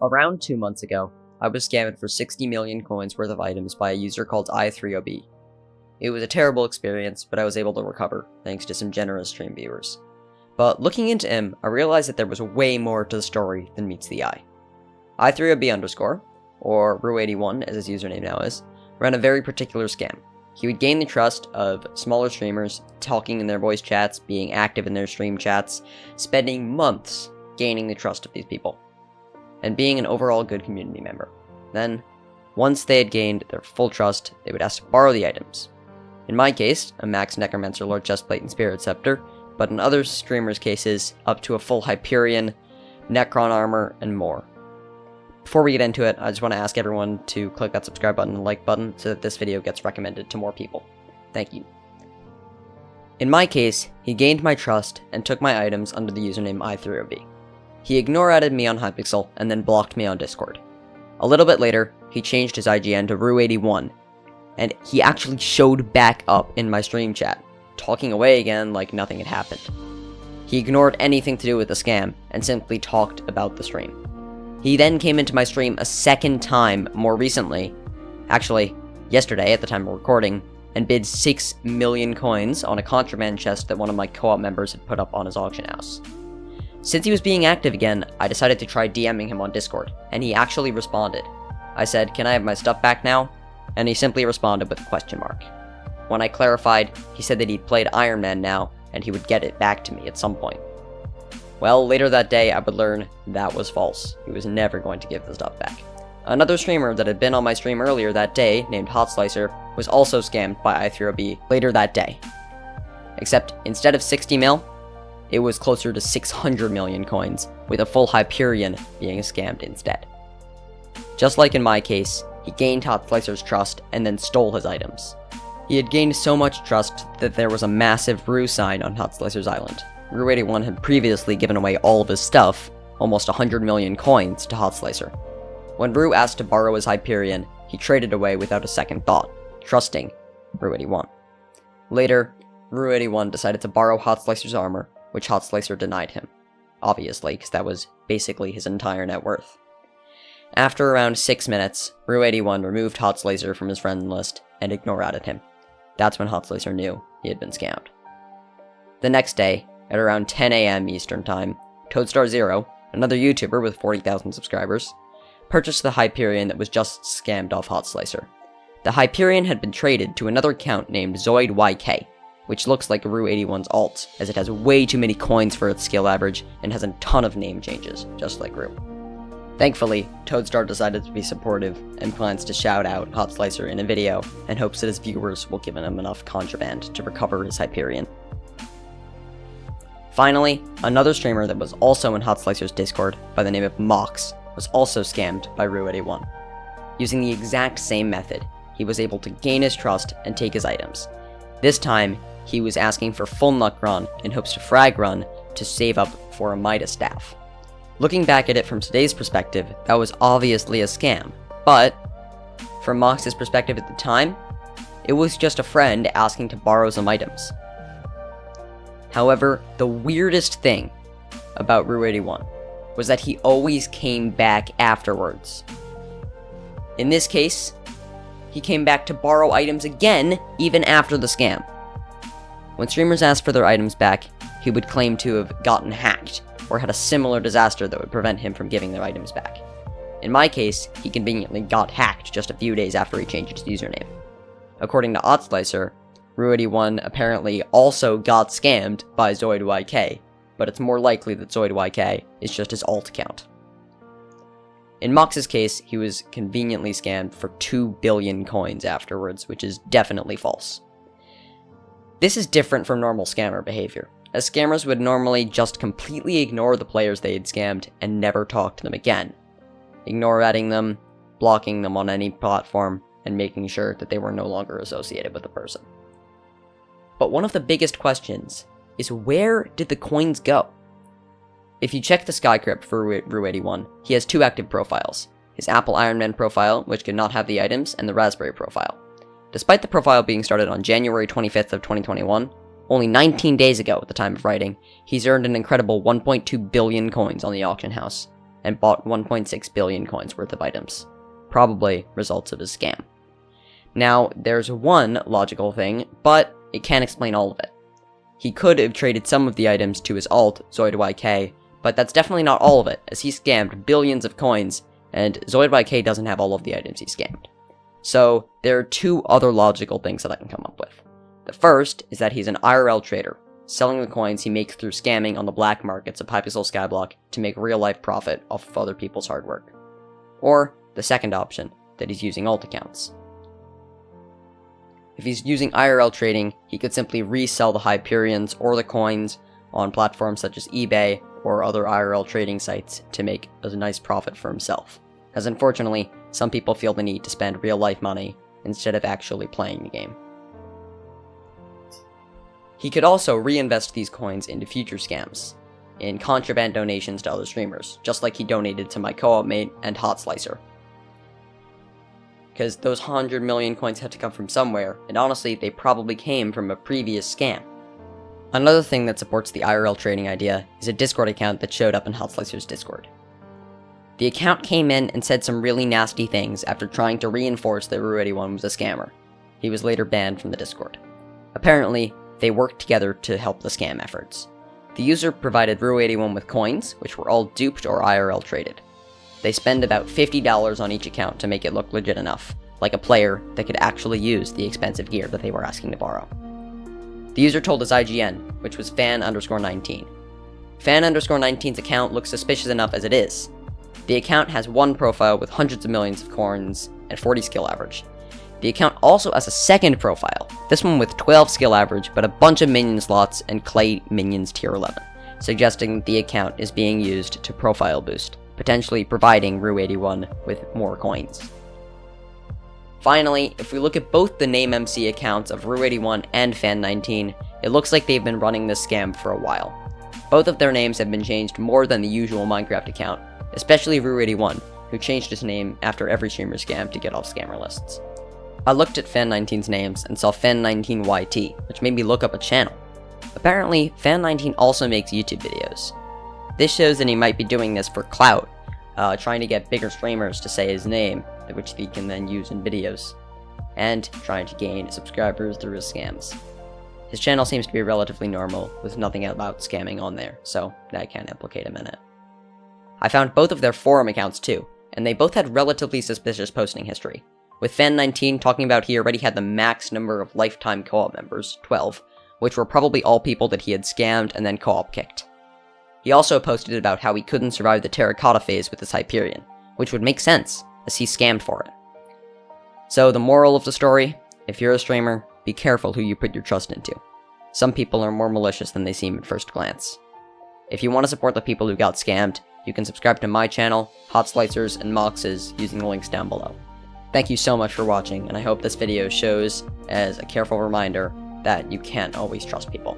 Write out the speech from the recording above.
Around 2 months ago, I was scammed for 60 million coins worth of items by a user called i3ob. It was a terrible experience, but I was able to recover, thanks to some generous stream viewers. But looking into him, I realized that there was way more to the story than meets the eye. i3ob_, or Ru81 as his username now is, ran a very particular scam. He would gain the trust of smaller streamers, talking in their voice chats, being active in their stream chats, spending months gaining the trust of these people, and being an overall good community member. Then, once they had gained their full trust, they would ask to borrow the items. In my case, a max Necromancer Lord Chestplate and Spirit Scepter, but in other streamers' cases, up to a full Hyperion, Necron armor, and more. Before we get into it, I just want to ask everyone to click that subscribe button and like button so that this video gets recommended to more people. Thank you. In my case, he gained my trust and took my items under the username i3ob. He ignore-added me on Hypixel and then blocked me on Discord. A little bit later, he changed his IGN to Ru81, and he actually showed back up in my stream chat, talking away again like nothing had happened. He ignored anything to do with the scam and simply talked about the stream. He then came into my stream a second time more recently, actually yesterday at the time of recording, and bid 6 million coins on a contraband chest that one of my co-op members had put up on his auction house. Since he was being active again, I decided to try DMing him on Discord, and he actually responded. I said, "Can I have my stuff back now?" And he simply responded with a question mark. When I clarified, he said that he'd played Iron Man now, and he would get it back to me at some point. Well, later that day, I would learn that was false. He was never going to give the stuff back. Another streamer that had been on my stream earlier that day, named HotSlicer, was also scammed by i3ob later that day. Except, instead of 60 mil, it was closer to 600 million coins, with a full Hyperion being scammed instead. Just like in my case, he gained HotSlicer's trust and then stole his items. He had gained so much trust that there was a massive Ru sign on HotSlicer's island. Ru81 had previously given away all of his stuff, almost 100 million coins, to HotSlicer. When Ru asked to borrow his Hyperion, he traded away without a second thought, trusting Ru81. Later, Ru81 decided to borrow HotSlicer's armor, which HotSlicer denied him. Obviously, because that was basically his entire net worth. After around 6 minutes, Ru81 removed HotSlicer from his friend list and ignored him. That's when HotSlicer knew he had been scammed. The next day, at around 10 AM Eastern Time, Toadstar0, another YouTuber with 40,000 subscribers, purchased the Hyperion that was just scammed off HotSlicer. The Hyperion had been traded to another account named ZoidYK, which looks like Ru81's alt, as it has way too many coins for its skill average and has a ton of name changes, just like Ru. Thankfully, Toadstar decided to be supportive and plans to shout out HotSlicer in a video and hopes that his viewers will give him enough contraband to recover his Hyperion. Finally, another streamer that was also in HotSlicer's Discord by the name of Mox was also scammed by Ru81. Using the exact same method, he was able to gain his trust and take his items. This time, he was asking for full Nuck run in hopes to frag run to save up for a Midas staff. Looking back at it from today's perspective, that was obviously a scam, but from Mox's perspective at the time, it was just a friend asking to borrow some items. However, the weirdest thing about Ru81 was that he always came back afterwards. In this case, he came back to borrow items again, even after the scam. When streamers asked for their items back, he would claim to have gotten hacked, or had a similar disaster that would prevent him from giving their items back. In my case, he conveniently got hacked just a few days after he changed his username. According to HotSlicer, Ru81 apparently also got scammed by ZoidYK, but it's more likely that ZoidYK is just his alt account. In Mox's case, he was conveniently scammed for 2 billion coins afterwards, which is definitely false. This is different from normal scammer behavior, as scammers would normally just completely ignore the players they had scammed and never talk to them again, ignoring them, blocking them on any platform, and making sure that they were no longer associated with the person. But one of the biggest questions is, where did the coins go? If you check the Sky Crypt for Ru81, he has 2 active profiles, his Apple Iron Man profile, which could not have the items, and the Raspberry profile. Despite the profile being started on January 25th of 2021, only 19 days ago at the time of writing, he's earned an incredible 1.2 billion coins on the auction house, and bought 1.6 billion coins worth of items. Probably results of his scam. Now, there's one logical thing, but it can't explain all of it. He could have traded some of the items to his alt, ZoidYK, but that's definitely not all of it, as he scammed billions of coins, and ZoidYK doesn't have all of the items he scammed. So, there are two other logical things that I can come up with. The first is that he's an IRL trader, selling the coins he makes through scamming on the black markets of Hypixel Skyblock to make real-life profit off of other people's hard work. Or, the second option, that he's using alt accounts. If he's using IRL trading, he could simply resell the Hyperions or the coins on platforms such as eBay or other IRL trading sites to make a nice profit for himself. As unfortunately, some people feel the need to spend real-life money instead of actually playing the game. He could also reinvest these coins into future scams, in contraband donations to other streamers, just like he donated to my co-op mate and Hot Slicer. Because those 100 million coins had to come from somewhere, and honestly, they probably came from a previous scam. Another thing that supports the IRL trading idea is a Discord account that showed up in Hot Slicer's Discord. The account came in and said some really nasty things after trying to reinforce that REINVEST was a scammer. He was later banned from the Discord. Apparently, they worked together to help the scam efforts. The user provided REINVEST with coins, which were all duped or IRL traded. They spend about $50 on each account to make it look legit enough, like a player that could actually use the expensive gear that they were asking to borrow. The user told his IGN, which was fan_19. Fan_19's account looks suspicious enough as it is. The account has one profile with hundreds of millions of coins and 40 skill average. The account also has a second profile, this one with 12 skill average but a bunch of minion slots and clay minions tier 11, suggesting that the account is being used to profile boost, potentially providing REINVEST with more coins. Finally, if we look at both the name MC accounts of REINVEST and Fan19, it looks like they've been running this scam for a while. Both of their names have been changed more than the usual Minecraft account, especially REINVEST, who changed his name after every streamer scam to get off scammer lists. I looked at Fan19's names and saw Fan19YT, which made me look up a channel. Apparently, Fan19 also makes YouTube videos. This shows that he might be doing this for clout, trying to get bigger streamers to say his name, which he can then use in videos, and trying to gain subscribers through his scams. His channel seems to be relatively normal, with nothing about scamming on there, so that can't implicate him in it. I found both of their forum accounts too, and they both had relatively suspicious posting history, with Fan19 talking about he already had the max number of lifetime co-op members, 12, which were probably all people that he had scammed and then co-op kicked. He also posted about how he couldn't survive the terracotta phase with his Hyperion, which would make sense, as he scammed for it. So the moral of the story, if you're a streamer, be careful who you put your trust into. Some people are more malicious than they seem at first glance. If you want to support the people who got scammed, you can subscribe to my channel, Hot Slicers, and Mox's using the links down below. Thank you so much for watching, and I hope this video shows as a careful reminder that you can't always trust people.